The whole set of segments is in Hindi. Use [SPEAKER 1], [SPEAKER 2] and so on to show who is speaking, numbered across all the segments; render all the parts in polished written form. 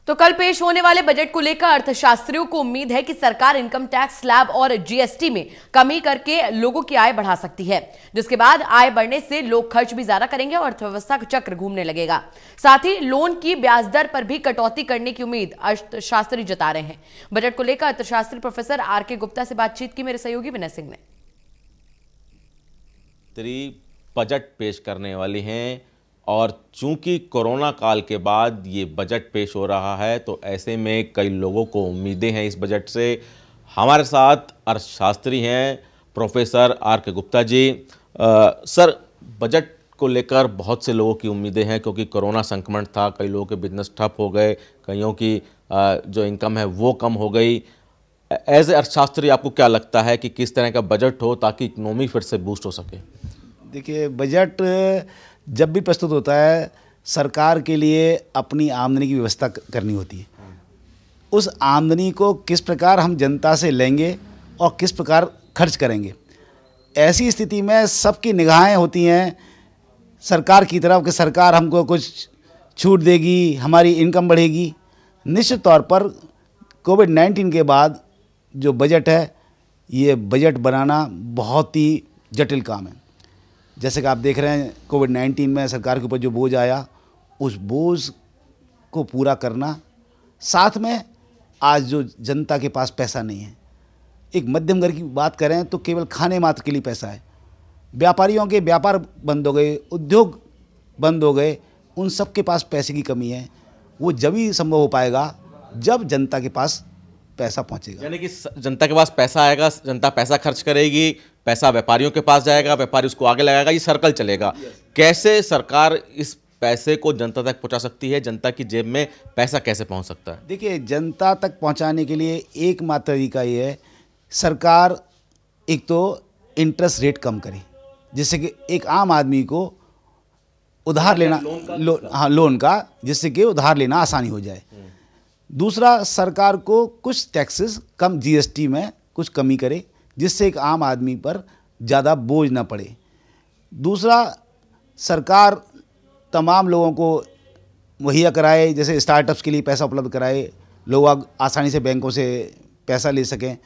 [SPEAKER 1] तो कल पेश होने वाले बजट को लेकर अर्थशास्त्रियों को उम्मीद है कि सरकार इनकम टैक्स स्लैब और जीएसटी में कमी करके लोगों की आय बढ़ा सकती है, जिसके बाद आय बढ़ने से लोग खर्च भी ज्यादा करेंगे और अर्थव्यवस्था का चक्र घूमने लगेगा। साथ ही लोन की ब्याज दर पर भी कटौती करने की उम्मीद अर्थशास्त्री जता रहे हैं। बजट को लेकर अर्थशास्त्री प्रोफेसर आर.के. गुप्ता से बातचीत की मेरे सहयोगी विनय सिंह ने।
[SPEAKER 2] बजट पेश करने वाली हैं और चूंकि कोरोना काल के बाद ये बजट पेश हो रहा है, तो ऐसे में कई लोगों को उम्मीदें हैं इस बजट से। हमारे साथ अर्थशास्त्री हैं professor R K. Gupta ji. Sir, budget को लेकर बहुत से लोगों की उम्मीदें हैं, क्योंकि कोरोना संक्रमण था, कई लोगों के बिजनेस ठप हो गए, कईयों की जो इनकम है वो कम हो गई। एज ए अर्थशास्त्री आपको क्या लगता है कि किस तरह का बजट हो ताकि इकोनॉमी फिर से बूस्ट हो सके?
[SPEAKER 3] देखिए, बजट जब भी प्रस्तुत होता है, सरकार के लिए अपनी आमदनी की व्यवस्था करनी होती है। उस आमदनी को किस प्रकार हम जनता से लेंगे और किस प्रकार खर्च करेंगे, ऐसी स्थिति में सबकी निगाहें होती हैं सरकार की तरफ कि सरकार हमको कुछ छूट देगी, हमारी इनकम बढ़ेगी। निश्चित तौर पर कोविड-19 के बाद जो बजट है, ये बजट बनाना बहुत ही जटिल काम है। जैसे कि आप देख रहे हैं, कोविड-19 में सरकार के ऊपर जो बोझ आया, उस बोझ को पूरा करना, साथ में आज जो जनता के पास पैसा नहीं है, एक मध्यम वर्ग की बात करें तो केवल खाने मात्र के लिए पैसा है। व्यापारियों के व्यापार बंद हो गए, उद्योग बंद हो गए, उन सब के पास पैसे की कमी है। वो जब ही संभव हो पाएगा जब जनता के पास पैसा पहुंचेगा।
[SPEAKER 2] यानी कि जनता के पास पैसा आएगा, जनता पैसा खर्च करेगी, पैसा व्यापारियों के पास जाएगा, व्यापारी उसको आगे लगाएगा, ये सर्कल चलेगा। कैसे सरकार इस पैसे को जनता तक पहुंचा सकती है? जनता की जेब में पैसा कैसे पहुंच सकता है?
[SPEAKER 3] देखिए, जनता तक पहुंचाने के लिए एकमात्र तरीका ये है, सरकार एक तो इंटरेस्ट रेट कम करे, जिससे कि एक आम आदमी को उधार लेना लोन का जिससे कि उधार लेना आसानी हो जाए। दूसरा, सरकार को कुछ टैक्सेस कम, जीएसटी में कुछ कमी करे, जिससे एक आम आदमी पर ज़्यादा बोझ ना पड़े। दूसरा, सरकार तमाम लोगों को मुहैया कराए, जैसे स्टार्टअप्स के लिए पैसा उपलब्ध कराए, लोग आसानी से बैंकों से पैसा ले सकें।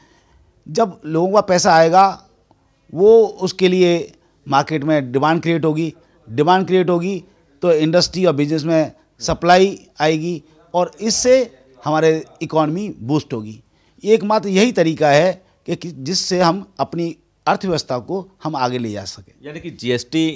[SPEAKER 3] जब लोगों का पैसा आएगा, वो उसके लिए मार्केट में डिमांड क्रिएट होगी, डिमांड क्रिएट होगी तो इंडस्ट्री और बिजनेस में सप्लाई आएगी और इससे हमारे इकॉनमी बूस्ट होगी। एकमात्र यही तरीका है कि जिससे हम अपनी अर्थव्यवस्था को हम आगे ले जा सकें।
[SPEAKER 2] यानी कि जीएसटी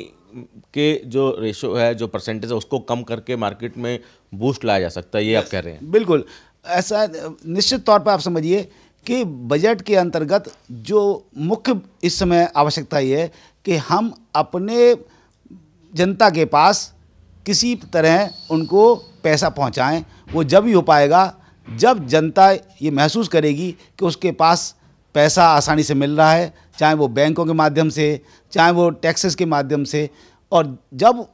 [SPEAKER 2] के जो रेशो है, जो परसेंटेज है, उसको कम करके मार्केट में बूस्ट लाया जा सकता है, ये आप कह रहे हैं?
[SPEAKER 3] बिल्कुल ऐसा। निश्चित तौर पर आप समझिए कि बजट के अंतर्गत जो मुख्य इस समय आवश्यकता ये है कि हम अपने जनता के पास किसी तरह उनको पैसा पहुंचाएं। वो जब ही हो पाएगा जब जनता ये महसूस करेगी कि उसके पास पैसा आसानी से मिल रहा है, चाहे वो बैंकों के माध्यम से, चाहे वो टैक्सेस के माध्यम से। और जब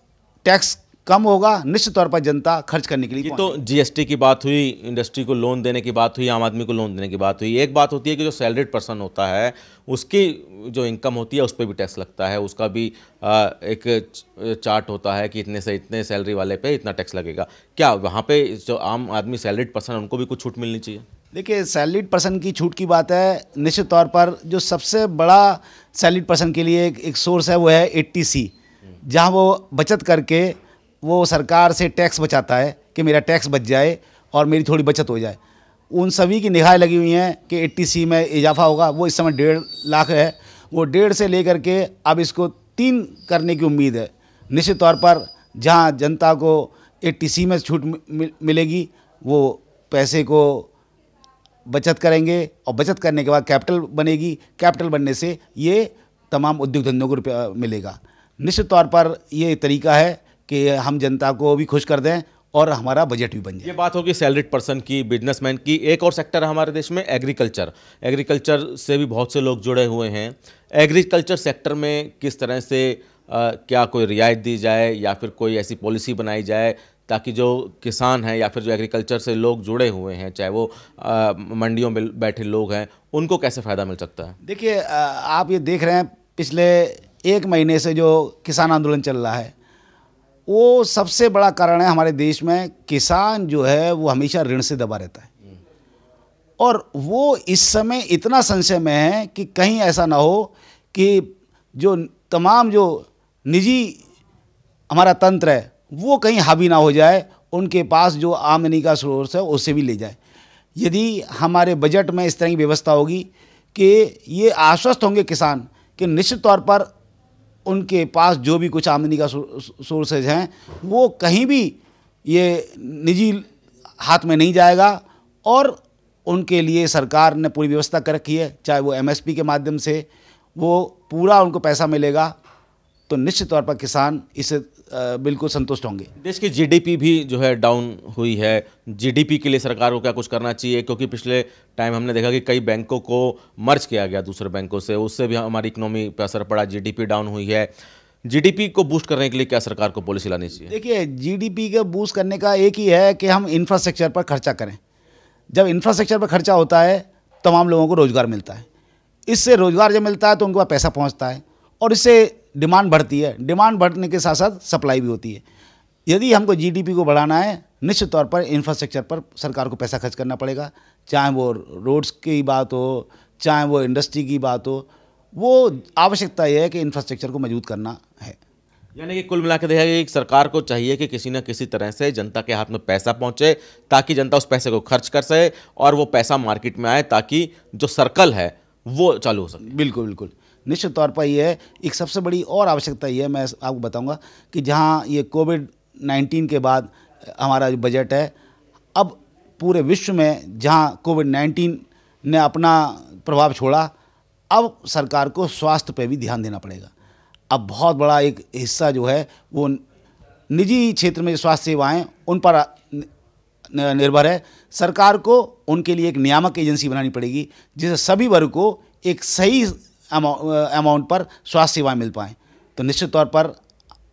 [SPEAKER 3] टैक्स कम होगा, निश्चित तौर पर जनता खर्च करने के लिए।
[SPEAKER 2] ये तो जीएसटी की बात हुई, इंडस्ट्री को लोन देने की बात हुई, आम आदमी को लोन देने की बात हुई। एक बात होती है कि जो सैलरीड पर्सन होता है, उसकी जो इनकम होती है उस पर भी टैक्स लगता है, उसका भी एक चार्ट होता है कि इतने से इतने सैलरी वाले पे इतना टैक्स लगेगा। क्या वहाँ पे जो आम आदमी सैलरीड पर्सन है, उनको भी कुछ छूट मिलनी चाहिए?
[SPEAKER 3] देखिए, सैलरीड पर्सन की छूट की बात है। निश्चित तौर पर जो सबसे बड़ा सैलरीड पर्सन के लिए एक सोर्स है, वो है 80C, जहाँ वो बचत करके वो सरकार से टैक्स बचाता है कि मेरा टैक्स बच जाए और मेरी थोड़ी बचत हो जाए। उन सभी की निगाहें लगी हुई हैं कि 80C में इजाफा होगा। वो इस समय 1.5 लाख है, वो 1.5 से लेकर के अब इसको 3 करने की उम्मीद है। निश्चित तौर पर जहां जनता को 80C में छूट मिलेगी, वो पैसे को बचत करेंगे और बचत करने के बाद कैपिटल बनेगी। कैपिटल बनने से ये तमाम उद्योग धंधों को रुपया मिलेगा। निश्चित तौर पर ये तरीका है कि हम जनता को भी खुश कर दें और हमारा बजट भी बन जाए।
[SPEAKER 2] ये बात होगी सैलरीड पर्सन की, बिजनेसमैन की। एक और सेक्टर है हमारे देश में, एग्रीकल्चर। एग्रीकल्चर से भी बहुत से लोग जुड़े हुए हैं। एग्रीकल्चर सेक्टर में किस तरह से क्या कोई रियायत दी जाए या फिर कोई ऐसी पॉलिसी बनाई जाए ताकि जो किसान हैं या फिर जो एग्रीकल्चर से लोग जुड़े हुए हैं, चाहे वो मंडियों में बैठे लोग हैं, उनको कैसे फ़ायदा मिल सकता है?
[SPEAKER 3] देखिए, आप ये देख रहे हैं पिछले 1 महीने से जो किसान आंदोलन चल रहा है, वो सबसे बड़ा कारण है हमारे देश में, किसान जो है वो हमेशा ऋण से दबा रहता है और वो इस समय इतना संशय में है कि कहीं ऐसा ना हो कि जो तमाम जो निजी हमारा तंत्र है वो कहीं हावी ना हो जाए, उनके पास जो आमदनी का सोर्स है उससे भी ले जाए। यदि हमारे बजट में इस तरह की व्यवस्था होगी कि ये आश्वस्त होंगे किसान कि निश्चित तौर पर उनके पास जो भी कुछ आमदनी का सोर्सेज हैं वो कहीं भी ये निजी हाथ में नहीं जाएगा और उनके लिए सरकार ने पूरी व्यवस्था कर रखी है, चाहे वो एमएसपी के माध्यम से वो पूरा उनको पैसा मिलेगा, तो निश्चित तौर पर किसान इससे बिल्कुल संतुष्ट होंगे।
[SPEAKER 2] देश की जीडीपी भी जो है डाउन हुई है। जीडीपी के लिए सरकार को क्या कुछ करना चाहिए, क्योंकि पिछले टाइम हमने देखा कि कई बैंकों को मर्ज किया गया दूसरे बैंकों से, उससे भी हमारी इकोनॉमी पर असर पड़ा, जीडीपी डाउन हुई है। जीडीपी को बूस्ट करने के लिए क्या सरकार को पॉलिसी लानी चाहिए?
[SPEAKER 3] देखिए, जीडीपी के बूस्ट करने का एक ही है कि हम इंफ्रास्ट्रक्चर पर खर्चा करें। जब इंफ्रास्ट्रक्चर पर खर्चा होता है तमाम लोगों को रोज़गार मिलता है, इससे रोज़गार जब मिलता है तो उनके पास पैसा पहुंचता है और इससे डिमांड बढ़ती है, डिमांड बढ़ने के साथ साथ सप्लाई भी होती है। यदि हमको जीडीपी को बढ़ाना है, निश्चित तौर पर इंफ्रास्ट्रक्चर पर सरकार को पैसा खर्च करना पड़ेगा, चाहे वो रोड्स की बात हो, चाहे वो इंडस्ट्री की बात हो। वो आवश्यकता यह है कि इंफ्रास्ट्रक्चर को मजबूत करना है।
[SPEAKER 2] यानी कि कुल मिला के देखा कि सरकार को चाहिए कि किसी न किसी तरह से जनता के हाथ में पैसा पहुंचे, ताकि जनता उस पैसे को खर्च कर सके और वो पैसा मार्केट में आए, ताकि जो सर्कल है वो चालू हो सके।
[SPEAKER 3] बिल्कुल बिल्कुल, निश्चित तौर पर ये है। एक सबसे बड़ी और आवश्यकता ये है, मैं आपको बताऊंगा कि जहां ये कोविड-19 के बाद हमारा जो बजट है, अब पूरे विश्व में जहां कोविड-19 ने अपना प्रभाव छोड़ा, अब सरकार को स्वास्थ्य पे भी ध्यान देना पड़ेगा। अब बहुत बड़ा एक हिस्सा जो है वो निजी क्षेत्र में जो स्वास्थ्य सेवाएं उन पर निर्भर है। सरकार को उनके लिए एक नियामक एजेंसी बनानी पड़ेगी, जिससे सभी वर्ग को एक सही अमाउंट पर स्वास्थ्य सेवाएं मिल पाएँ। तो निश्चित तौर पर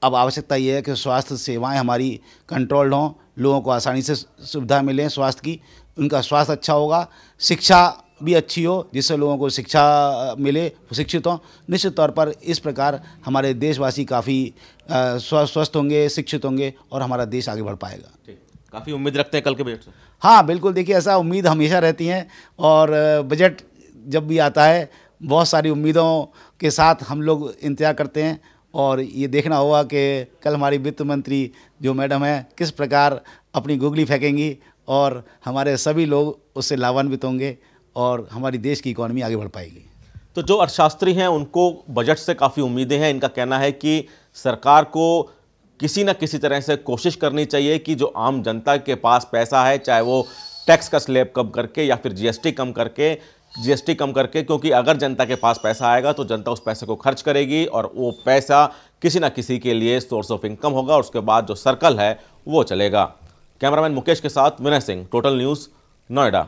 [SPEAKER 3] अब आवश्यकता ये है कि स्वास्थ्य सेवाएं हमारी कंट्रोल्ड हों, लोगों को आसानी से सुविधा मिले स्वास्थ्य की, उनका स्वास्थ्य अच्छा होगा, शिक्षा भी अच्छी हो जिससे लोगों को शिक्षा मिले, शिक्षित हों। निश्चित तौर पर इस प्रकार हमारे देशवासी काफ़ी स्वस्थ होंगे, शिक्षित होंगे और हमारा देश आगे बढ़ पाएगा।
[SPEAKER 2] काफ़ी उम्मीद रखते हैं कल के बजट से?
[SPEAKER 3] हाँ बिल्कुल, देखिए ऐसा उम्मीद हमेशा रहती है और बजट जब भी आता है बहुत सारी उम्मीदों के साथ हम लोग इंतजार करते हैं और ये देखना होगा कि कल हमारी वित्त मंत्री जो मैडम है किस प्रकार अपनी गुगली फेंकेंगी और हमारे सभी लोग उससे लाभान्वित होंगे और हमारी देश की इकॉनमी आगे बढ़ पाएगी।
[SPEAKER 2] तो जो अर्थशास्त्री हैं उनको बजट से काफ़ी उम्मीदें हैं। इनका कहना है कि सरकार को किसी न किसी तरह से कोशिश करनी चाहिए कि जो आम जनता के पास पैसा है, चाहे वो टैक्स का स्लैब कम करके या फिर जीएसटी कम करके, क्योंकि अगर जनता के पास पैसा आएगा तो जनता उस पैसे को खर्च करेगी और वो पैसा किसी न किसी के लिए सोर्स ऑफ इनकम होगा और उसके बाद जो सर्कल है वो चलेगा। कैमरामैन मुकेश के साथ विनय सिंह, टोटल न्यूज़, नोएडा।